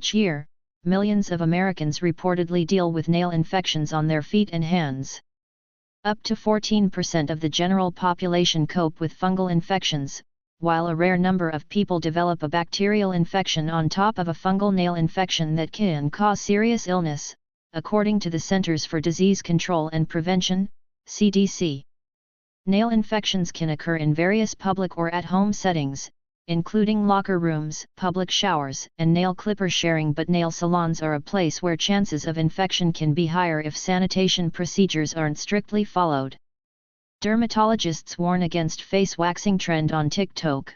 Each year, millions of Americans reportedly deal with nail infections on their feet and hands. Up to 14% of the general population cope with fungal infections, while a rare number of people develop a bacterial infection on top of a fungal nail infection that can cause serious illness, according to the Centers for Disease Control and Prevention, CDC. Nail infections can occur in various public or at-home settings, including locker rooms, public showers, and nail clipper sharing, but nail salons are a place where chances of infection can be higher if sanitation procedures aren't strictly followed. Dermatologists warn against face waxing trend on TikTok.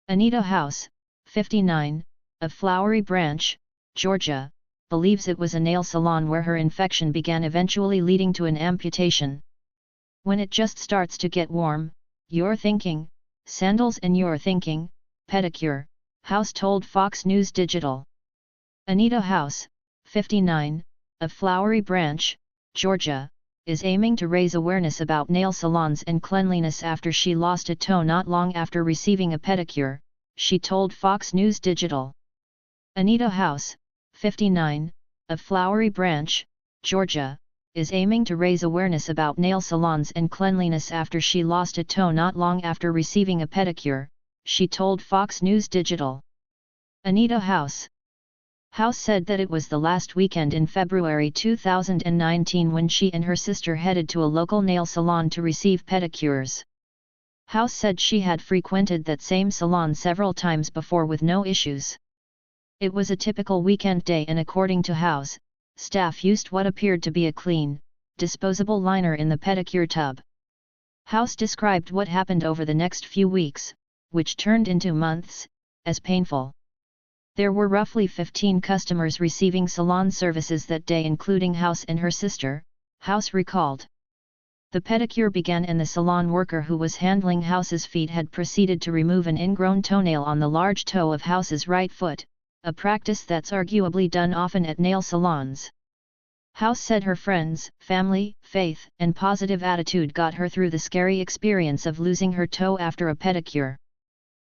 Anita House, 59, of Flowery Branch, Georgia, believes it was a nail salon where her infection began, eventually leading to an amputation. When it just starts to get warm, you're thinking, sandals, and you're thinking, pedicure, House told Fox News Digital. Anita House, 59, of Flowery Branch, Georgia, is aiming to raise awareness about nail salons and cleanliness after she lost a toe not long after receiving a pedicure, she told Fox News Digital. Anita House, 59, of Flowery Branch, Georgia, is aiming to raise awareness about nail salons and cleanliness after she lost a toe not long after receiving a pedicure, she told Fox News Digital. Anita House said that it was the last weekend in February 2019 when she and her sister headed to a local nail salon to receive pedicures. House said she had frequented that same salon several times before with no issues. It was a typical weekend day, and according to House, staff used what appeared to be a clean, disposable liner in the pedicure tub. House described what happened over the next few weeks, which turned into months, as painful. There were roughly 15 customers receiving salon services that day, including House and her sister, House recalled. The pedicure began and the salon worker who was handling House's feet had proceeded to remove an ingrown toenail on the large toe of House's right foot, a practice that's arguably done often at nail salons. House said her friends, family, faith, and positive attitude got her through the scary experience of losing her toe after a pedicure.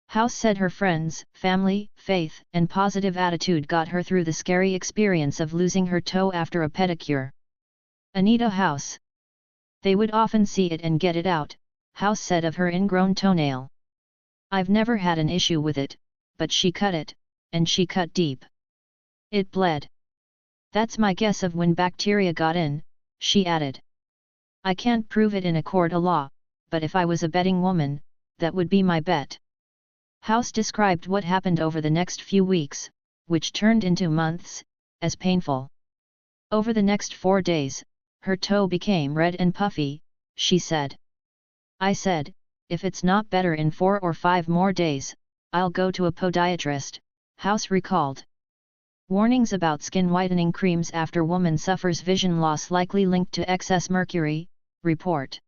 House said her friends, family, faith, and positive attitude got her through the scary experience of losing her toe after a pedicure. Anita House. They would often see it and get it out, House said of her ingrown toenail. I've never had an issue with it, but she cut it, and she cut deep. It bled. That's my guess of when bacteria got in, she added. I can't prove it in a court of law, but if I was a betting woman, that would be my bet. House described what happened over the next few weeks, which turned into months, as painful. Over the next 4 days, her toe became red and puffy, she said. I said, if it's not better in 4 or 5 more days, I'll go to a podiatrist, House recalled. Warnings about skin whitening creams after woman suffers vision loss likely linked to excess mercury, report.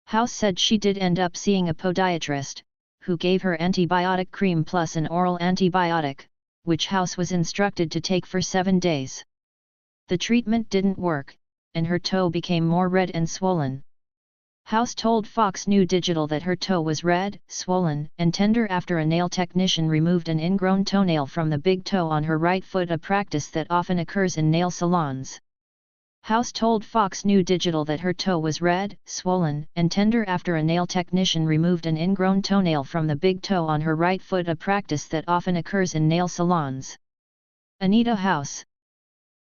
House said she did end up seeing a podiatrist, who gave her antibiotic cream plus an oral antibiotic, which House was instructed to take for 7 days. The treatment didn't work, and her toe became more red and swollen. House told Fox News Digital that her toe was red, swollen, and tender after a nail technician removed an ingrown toenail from the big toe on her right foot, a practice that often occurs in nail salons. House told Fox News Digital that her toe was red, swollen, and tender after a nail technician removed an ingrown toenail from the big toe on her right foot, a practice that often occurs in nail salons. Anita House.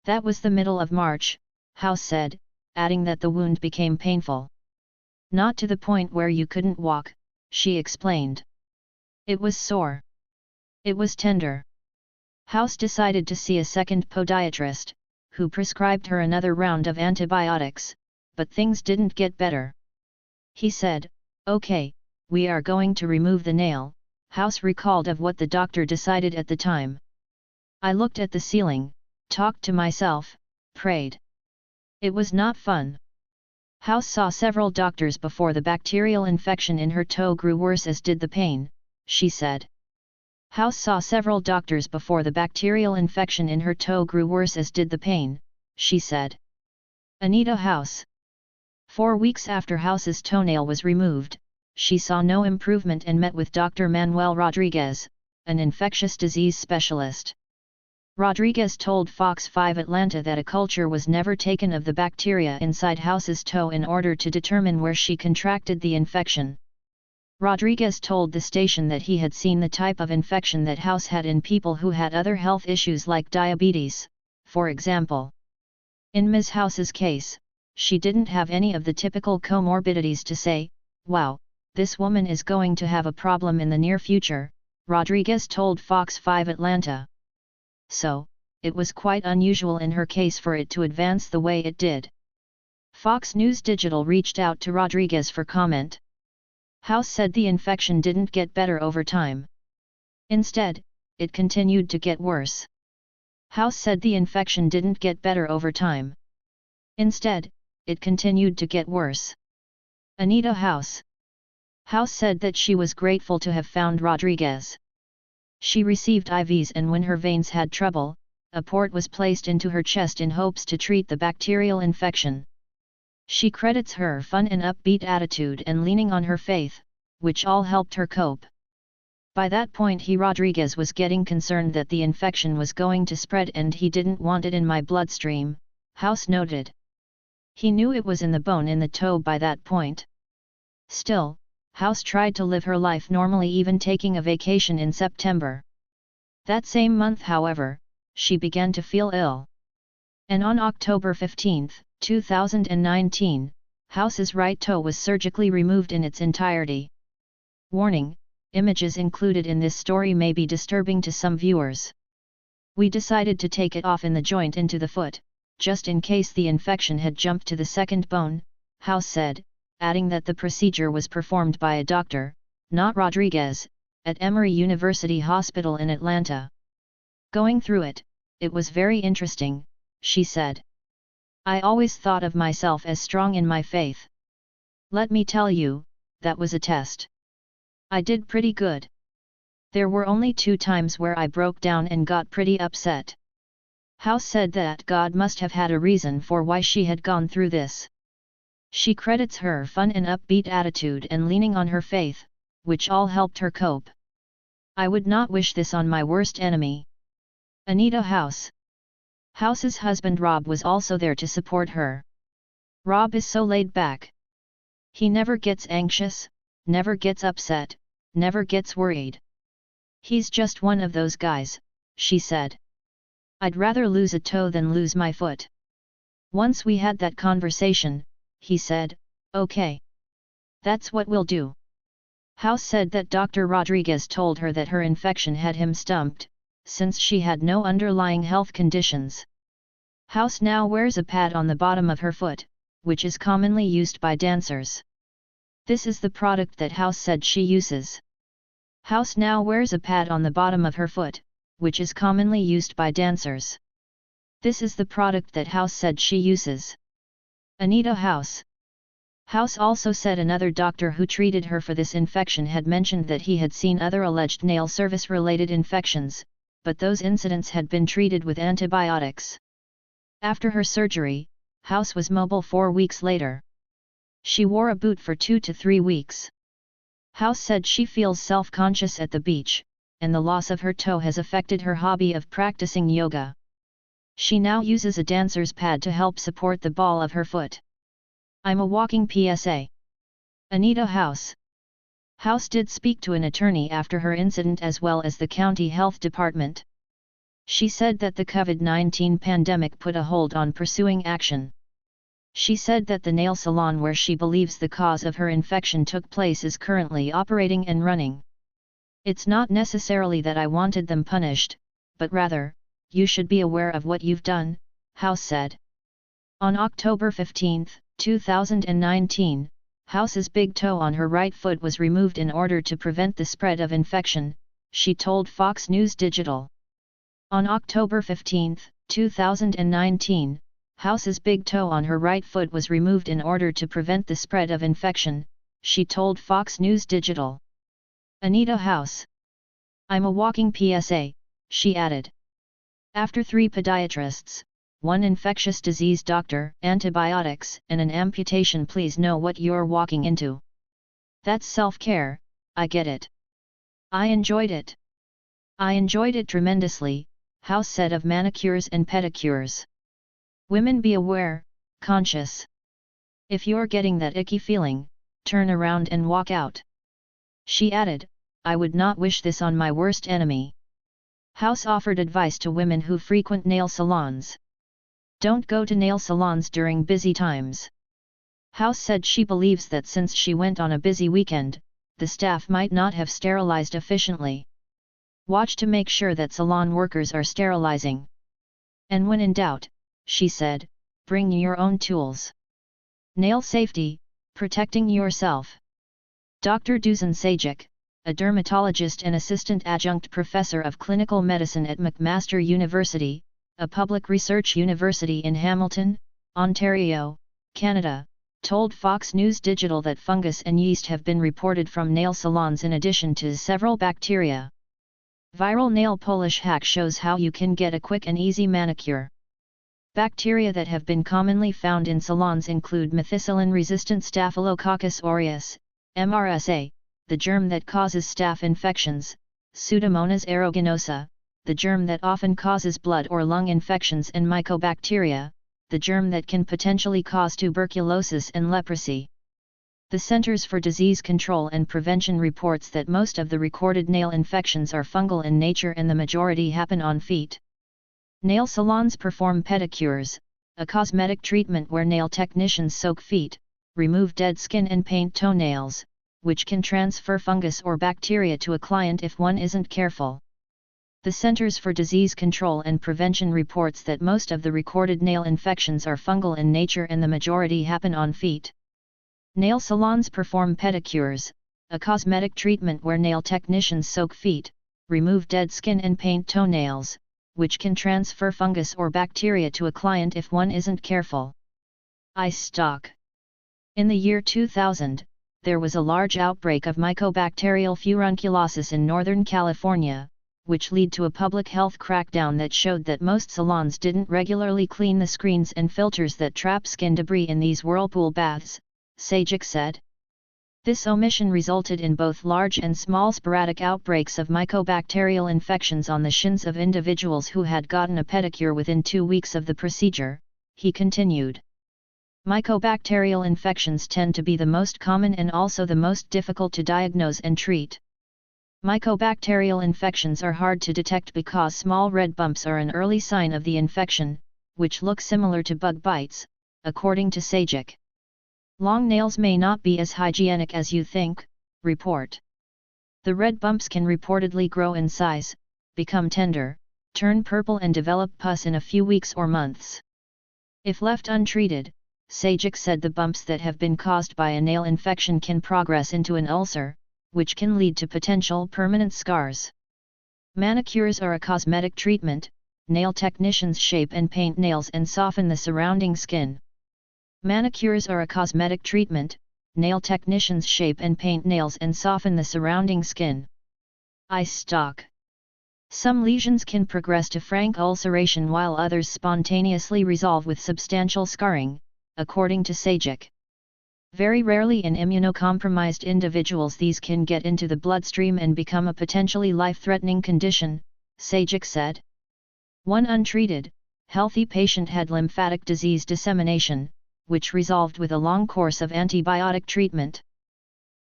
That was the middle of March, House said, adding that the wound became painful. Not to the point where you couldn't walk, she explained. It was sore. It was tender. House decided to see a second podiatrist, who prescribed her another round of antibiotics, but things didn't get better. He said, "Okay, we are going to remove the nail," House recalled of what the doctor decided at the time. "I looked at the ceiling, talked to myself, prayed. It was not fun." House saw several doctors before the bacterial infection in her toe grew worse, as did the pain, she said. House saw several doctors before the bacterial infection in her toe grew worse, as did the pain, she said. Anita House. 4 weeks after House's toenail was removed, she saw no improvement and met with Dr. Manuel Rodriguez, an infectious disease specialist. Rodriguez told Fox 5 Atlanta that a culture was never taken of the bacteria inside House's toe in order to determine where she contracted the infection. Rodriguez told the station that he had seen the type of infection that House had in people who had other health issues like diabetes, for example. In Ms. House's case, she didn't have any of the typical comorbidities to say, "Wow, this woman is going to have a problem in the near future," Rodriguez told Fox 5 Atlanta. So, it was quite unusual in her case for it to advance the way it did. Fox News Digital reached out to Rodriguez for comment. House said the infection didn't get better over time. Instead, it continued to get worse. House said the infection didn't get better over time. Instead, it continued to get worse. Anita House. House said that she was grateful to have found Rodriguez. She received IVs, and when her veins had trouble, a port was placed into her chest in hopes to treat the bacterial infection. She credits her fun and upbeat attitude and leaning on her faith, which all helped her cope. By that point Rodriguez was getting concerned that the infection was going to spread and he didn't want it in my bloodstream, House noted. He knew it was in the bone in the toe by that point. Still, House tried to live her life normally, even taking a vacation in September. That same month, however, she began to feel ill. And on October 15, 2019, House's right toe was surgically removed in its entirety. Warning: images included in this story may be disturbing to some viewers. We decided to take it off in the joint into the foot, just in case the infection had jumped to the second bone, House said, adding that the procedure was performed by a doctor, not Rodriguez, at Emory University Hospital in Atlanta. Going through it, it was very interesting, she said. I always thought of myself as strong in my faith. Let me tell you, that was a test. I did pretty good. There were only 2 times where I broke down and got pretty upset. House said that God must have had a reason for why she had gone through this. She credits her fun and upbeat attitude and leaning on her faith, which all helped her cope. I would not wish this on my worst enemy. Anita House. House's husband Rob was also there to support her. Rob is so laid back. He never gets anxious, never gets upset, never gets worried. He's just one of those guys, she said. I'd rather lose a toe than lose my foot. Once we had that conversation, he said, "Okay. That's what we'll do." House said that Dr. Rodriguez told her that her infection had him stumped, since she had no underlying health conditions. House now wears a pad on the bottom of her foot, which is commonly used by dancers. This is the product that House said she uses. House now wears a pad on the bottom of her foot, which is commonly used by dancers. This is the product that House said she uses. Anita House. House also said another doctor who treated her for this infection had mentioned that he had seen other alleged nail service-related infections, but those incidents had been treated with antibiotics. After her surgery, House was mobile 4 weeks later. She wore a boot for 2 to 3 weeks. House said she feels self-conscious at the beach, and the loss of her toe has affected her hobby of practicing yoga. She now uses a dancer's pad to help support the ball of her foot. I'm a walking PSA. Anita House. House did speak to an attorney after her incident as well as the county health department. She said that the COVID-19 pandemic put a hold on pursuing action. She said that the nail salon where she believes the cause of her infection took place is currently operating and running. It's not necessarily that I wanted them punished, but rather, you should be aware of what you've done, House said. On October 15, 2019, House's big toe on her right foot was removed in order to prevent the spread of infection, she told Fox News Digital. On October 15, 2019, House's big toe on her right foot was removed in order to prevent the spread of infection, she told Fox News Digital. Anita House. I'm a walking PSA, she added. After 3 podiatrists, 1 infectious disease doctor, antibiotics, and an amputation, please know what you're walking into. That's self-care, I get it. I enjoyed it. I enjoyed it tremendously, House said of manicures and pedicures. Women, be aware, conscious. If you're getting that icky feeling, turn around and walk out. She added, I would not wish this on my worst enemy. House offered advice to women who frequent nail salons. Don't go to nail salons during busy times. House said she believes that since she went on a busy weekend, the staff might not have sterilized efficiently. Watch to make sure that salon workers are sterilizing. And when in doubt, she said, bring your own tools. Nail safety, protecting yourself. Dr. Dusan Sajik, a dermatologist and assistant adjunct professor of clinical medicine at McMaster University, a public research university in Hamilton, Ontario, Canada, told Fox News Digital that fungus and yeast have been reported from nail salons in addition to several bacteria. Viral nail polish hack shows how you can get a quick and easy manicure. Bacteria that have been commonly found in salons include methicillin-resistant Staphylococcus aureus, MRSA, the germ that causes staph infections, Pseudomonas aeruginosa, the germ that often causes blood or lung infections, and Mycobacteria, the germ that can potentially cause tuberculosis and leprosy. The Centers for Disease Control and Prevention reports that most of the recorded nail infections are fungal in nature and the majority happen on feet. Nail salons perform pedicures, a cosmetic treatment where nail technicians soak feet, remove dead skin and paint toenails, which can transfer fungus or bacteria to a client if one isn't careful. The Centers for Disease Control and Prevention reports that most of the recorded nail infections are fungal in nature and the majority happen on feet. Nail salons perform pedicures, a cosmetic treatment where nail technicians soak feet, remove dead skin and paint toenails, which can transfer fungus or bacteria to a client if one isn't careful. Eye stock. In the year 2000, there was a large outbreak of mycobacterial furunculosis in Northern California, which led to a public health crackdown that showed that most salons didn't regularly clean the screens and filters that trap skin debris in these whirlpool baths, Sajik said. This omission resulted in both large and small sporadic outbreaks of mycobacterial infections on the shins of individuals who had gotten a pedicure within 2 weeks of the procedure, he continued. Mycobacterial infections tend to be the most common and also the most difficult to diagnose and treat. Mycobacterial infections are hard to detect because small red bumps are an early sign of the infection, which look similar to bug bites, according to Sajik. Long nails may not be as hygienic as you think, report. The red bumps can reportedly grow in size, become tender, turn purple and develop pus in a few weeks or months. If left untreated, Sajik said the bumps that have been caused by a nail infection can progress into an ulcer, which can lead to potential permanent scars. Manicures are a cosmetic treatment. Nail technicians shape and paint nails and soften the surrounding skin. Manicures are a cosmetic treatment. Nail technicians shape and paint nails and soften the surrounding skin. Eye stock. Some lesions can progress to frank ulceration while others spontaneously resolve with substantial scarring, according to Sajik. Very rarely in immunocompromised individuals these can get into the bloodstream and become a potentially life-threatening condition, Sajik said. One untreated, healthy patient had lymphatic disease dissemination, which resolved with a long course of antibiotic treatment.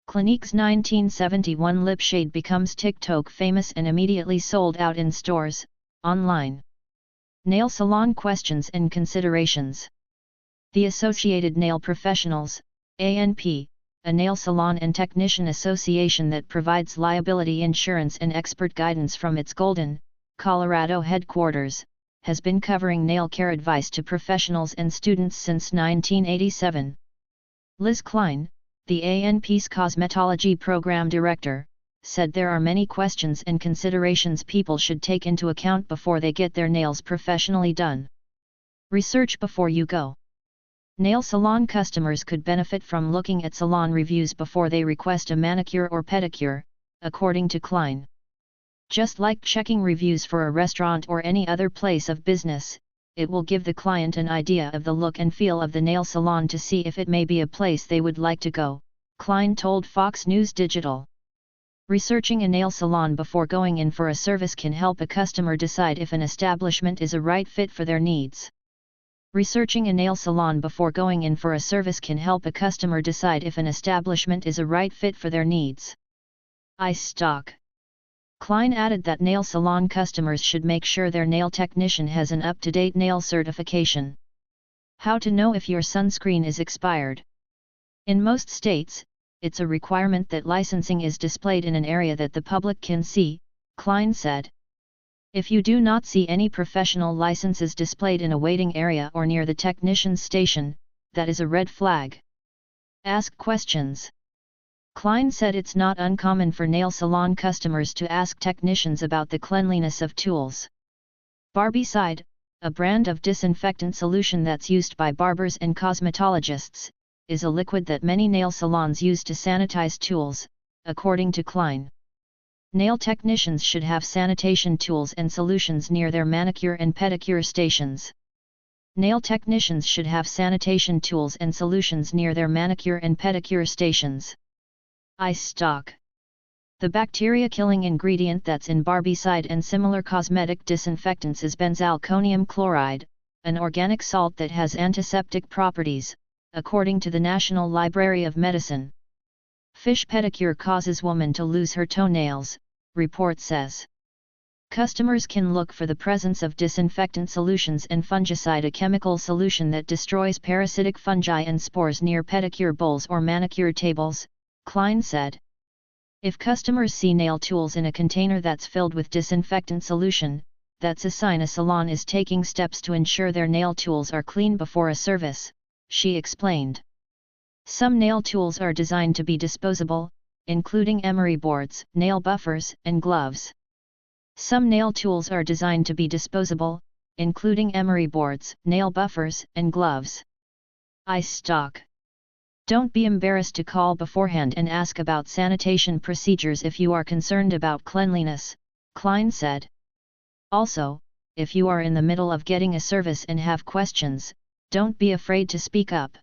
Clinique's 1971 lip shade becomes TikTok famous and immediately sold out in stores, online. Nail salon questions and considerations. The Associated Nail Professionals, ANP, a nail salon and technician association that provides liability insurance and expert guidance from its Golden, Colorado headquarters, has been covering nail care advice to professionals and students since 1987. Liz Klein, the ANP's cosmetology program director, said there are many questions and considerations people should take into account before they get their nails professionally done. Research before you go. Nail salon customers could benefit from looking at salon reviews before they request a manicure or pedicure, according to Klein. Just like checking reviews for a restaurant or any other place of business, it will give the client an idea of the look and feel of the nail salon to see if it may be a place they would like to go, Klein told Fox News Digital. Researching a nail salon before going in for a service can help a customer decide if an establishment is a right fit for their needs. Researching a nail salon before going in for a service can help a customer decide if an establishment is a right fit for their needs. Ice stock. Klein added that nail salon customers should make sure their nail technician has an up-to-date nail certification. How to know if your sunscreen is expired? In most states, it's a requirement that licensing is displayed in an area that the public can see, Klein said. If you do not see any professional licenses displayed in a waiting area or near the technician's station, that is a red flag. Ask questions. Klein said it's not uncommon for nail salon customers to ask technicians about the cleanliness of tools. Barbicide, a brand of disinfectant solution that's used by barbers and cosmetologists, is a liquid that many nail salons use to sanitize tools, according to Klein. Nail technicians should have sanitation tools and solutions near their manicure and pedicure stations. Nail technicians should have sanitation tools and solutions near their manicure and pedicure stations. Ice stock. The bacteria-killing ingredient that's in Barbicide and similar cosmetic disinfectants is benzalkonium chloride, an organic salt that has antiseptic properties, according to the National Library of Medicine. Fish pedicure causes woman to lose her toenails, report says. Customers can look for the presence of disinfectant solutions and fungicide, a chemical solution that destroys parasitic fungi and spores near pedicure bowls or manicure tables, Klein said. If customers see nail tools in a container that's filled with disinfectant solution, that's a sign a salon is taking steps to ensure their nail tools are clean before a service, she explained. Some nail tools are designed to be disposable, including emery boards, nail buffers, and gloves. Some nail tools are designed to be disposable, including emery boards, nail buffers, and gloves. Ice stock. Don't be embarrassed to call beforehand and ask about sanitation procedures if you are concerned about cleanliness, Klein said. Also, if you are in the middle of getting a service and have questions, don't be afraid to speak up.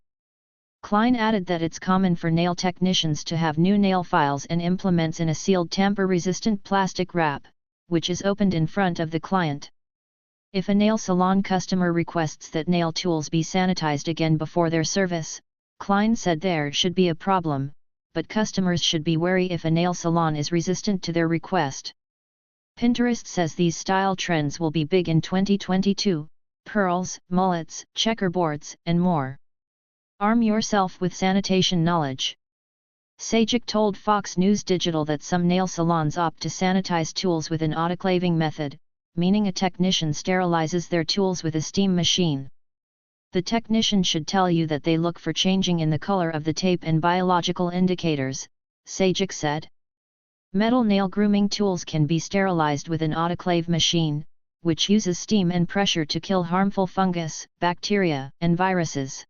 Klein added that it's common for nail technicians to have new nail files and implements in a sealed tamper-resistant plastic wrap, which is opened in front of the client. If a nail salon customer requests that nail tools be sanitized again before their service, Klein said there should be a problem, but customers should be wary if a nail salon is resistant to their request. Pinterest says these style trends will be big in 2022, pearls, mullets, checkerboards, and more. Arm yourself with sanitation knowledge. Sajik told Fox News Digital that some nail salons opt to sanitize tools with an autoclaving method, meaning a technician sterilizes their tools with a steam machine. The technician should tell you that they look for changing in the color of the tape and biological indicators, Sajik said. Metal nail grooming tools can be sterilized with an autoclave machine, which uses steam and pressure to kill harmful fungus, bacteria, and viruses.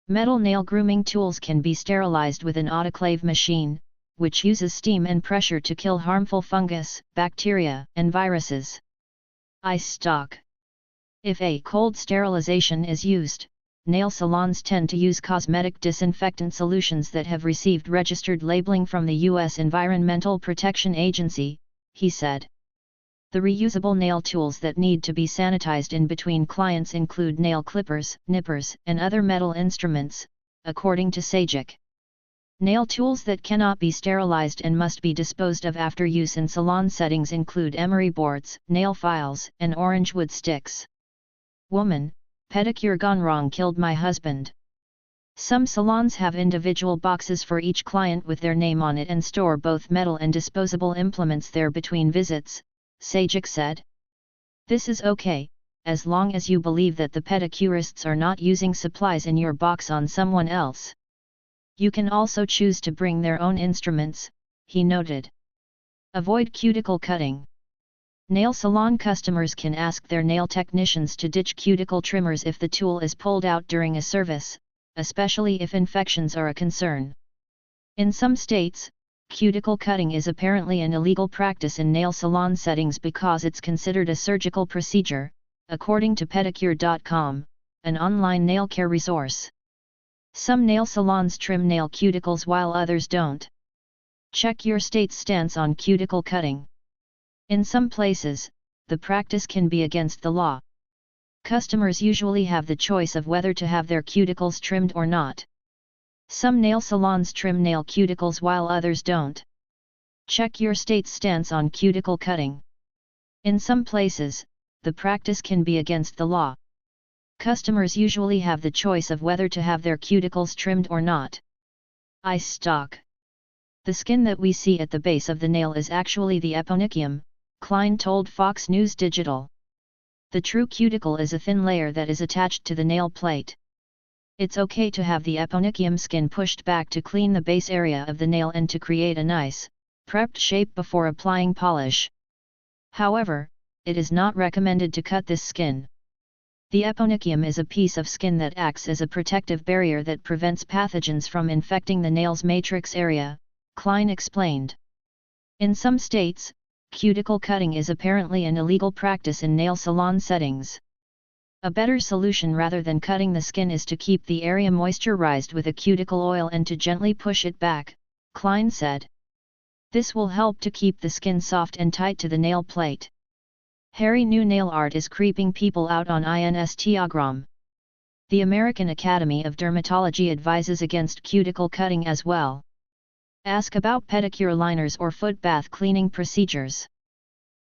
Metal nail grooming tools can be sterilized with an autoclave machine, which uses steam and pressure to kill harmful fungus, bacteria, and viruses. Ice stock. If a cold sterilization is used, nail salons tend to use cosmetic disinfectant solutions that have received registered labeling from the U.S. Environmental Protection Agency, he said. The reusable nail tools that need to be sanitized in between clients include nail clippers, nippers, and other metal instruments, according to Sajik. Nail tools that cannot be sterilized and must be disposed of after use in salon settings include emery boards, nail files, and orange wood sticks. Woman, pedicure gone wrong killed my husband. Some salons have individual boxes for each client with their name on it and store both metal and disposable implements there between visits, Sajik said. This is okay, as long as you believe that the pedicurists are not using supplies in your box on someone else. You can also choose to bring their own instruments, he noted. Avoid cuticle cutting. Nail salon customers can ask their nail technicians to ditch cuticle trimmers if the tool is pulled out during a service, especially if infections are a concern. In some states, cuticle cutting is apparently an illegal practice in nail salon settings because it's considered a surgical procedure, according to pedicure.com, an online nail care resource. Some nail salons trim nail cuticles while others don't. Check your state's stance on cuticle cutting. In some places, the practice can be against the law. Customers usually have the choice of whether to have their cuticles trimmed or not. Some nail salons trim nail cuticles while others don't. Check your state's stance on cuticle cutting. In some places, the practice can be against the law. Customers usually have the choice of whether to have their cuticles trimmed or not. Eye stalk. The skin that we see at the base of the nail is actually the eponychium, Klein told Fox News Digital. The true cuticle is a thin layer that is attached to the nail plate. It's okay to have the eponychium skin pushed back to clean the base area of the nail and to create a nice, prepped shape before applying polish. However, it is not recommended to cut this skin. The eponychium is a piece of skin that acts as a protective barrier that prevents pathogens from infecting the nail's matrix area, Klein explained. In some states, cuticle cutting is apparently an illegal practice in nail salon settings. A better solution rather than cutting the skin is to keep the area moisturized with a cuticle oil and to gently push it back, Klein said. This will help to keep the skin soft and tight to the nail plate. Hairy new nail art is creeping people out on Instagram. The American Academy of Dermatology advises against cuticle cutting as well. Ask about pedicure liners or foot bath cleaning procedures.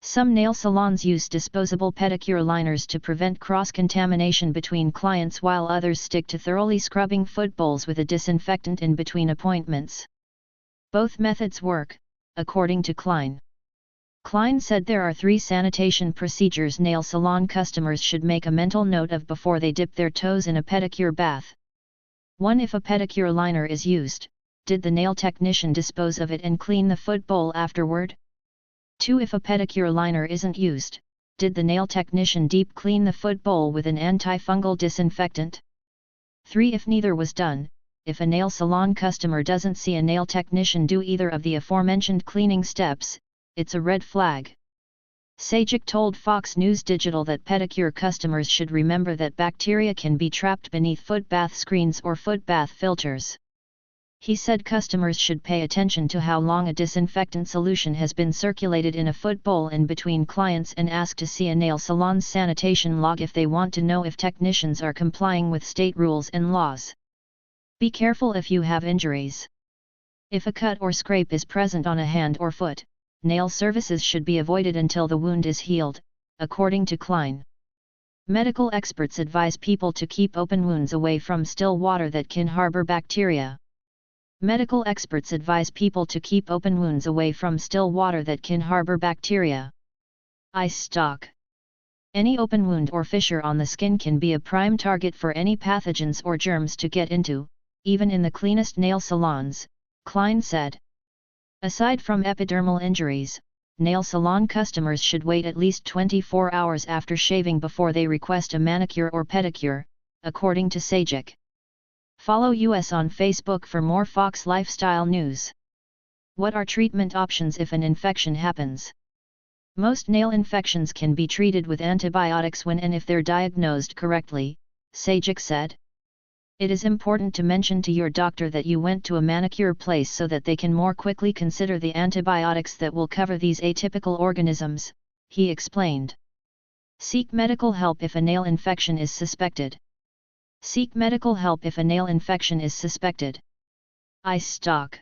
Some nail salons use disposable pedicure liners to prevent cross-contamination between clients while others stick to thoroughly scrubbing foot bowls with a disinfectant in between appointments. Both methods work, according to Klein. Klein said there are 3 sanitation procedures nail salon customers should make a mental note of before they dip their toes in a pedicure bath. 1. If a pedicure liner is used, did the nail technician dispose of it and clean the foot bowl afterward? 2. If a pedicure liner isn't used, did the nail technician deep clean the foot bowl with an antifungal disinfectant? 3. If neither was done, if a nail salon customer doesn't see a nail technician do either of the aforementioned cleaning steps, it's a red flag. Sajik told Fox News Digital that pedicure customers should remember that bacteria can be trapped beneath foot bath screens or foot bath filters. He said customers should pay attention to how long a disinfectant solution has been circulated in a foot bowl in between clients and ask to see a nail salon's sanitation log if they want to know if technicians are complying with state rules and laws. Be careful if you have injuries. If a cut or scrape is present on a hand or foot, nail services should be avoided until the wound is healed, according to Klein. Medical experts advise people to keep open wounds away from still water that can harbor bacteria. Medical experts advise people to keep open wounds away from still water that can harbor bacteria. Eye stalk. Any open wound or fissure on the skin can be a prime target for any pathogens or germs to get into, even in the cleanest nail salons, Klein said. Aside from epidermal injuries, nail salon customers should wait at least 24 hours after shaving before they request a manicure or pedicure, according to Sajik. Follow us on Facebook for more Fox Lifestyle news. What are treatment options if an infection happens? Most nail infections can be treated with antibiotics when and if they're diagnosed correctly, Sajik said. It is important to mention to your doctor that you went to a manicure place so that they can more quickly consider the antibiotics that will cover these atypical organisms, he explained. Seek medical help if a nail infection is suspected. Seek medical help if a nail infection is suspected. Eye stalk.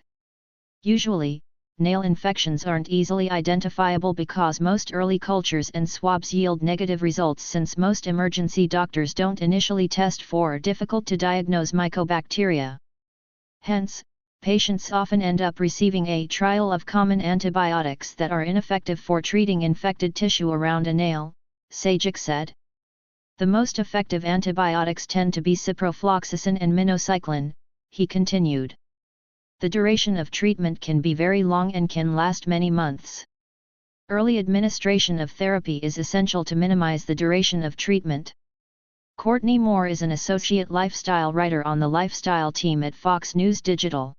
Usually, nail infections aren't easily identifiable because most early cultures and swabs yield negative results since most emergency doctors don't initially test for difficult-to-diagnose mycobacteria. Hence, patients often end up receiving a trial of common antibiotics that are ineffective for treating infected tissue around a nail, Sajik said. The most effective antibiotics tend to be ciprofloxacin and minocycline, he continued. The duration of treatment can be very long and can last many months. Early administration of therapy is essential to minimize the duration of treatment. Courtney Moore is an associate lifestyle writer on the lifestyle team at Fox News Digital.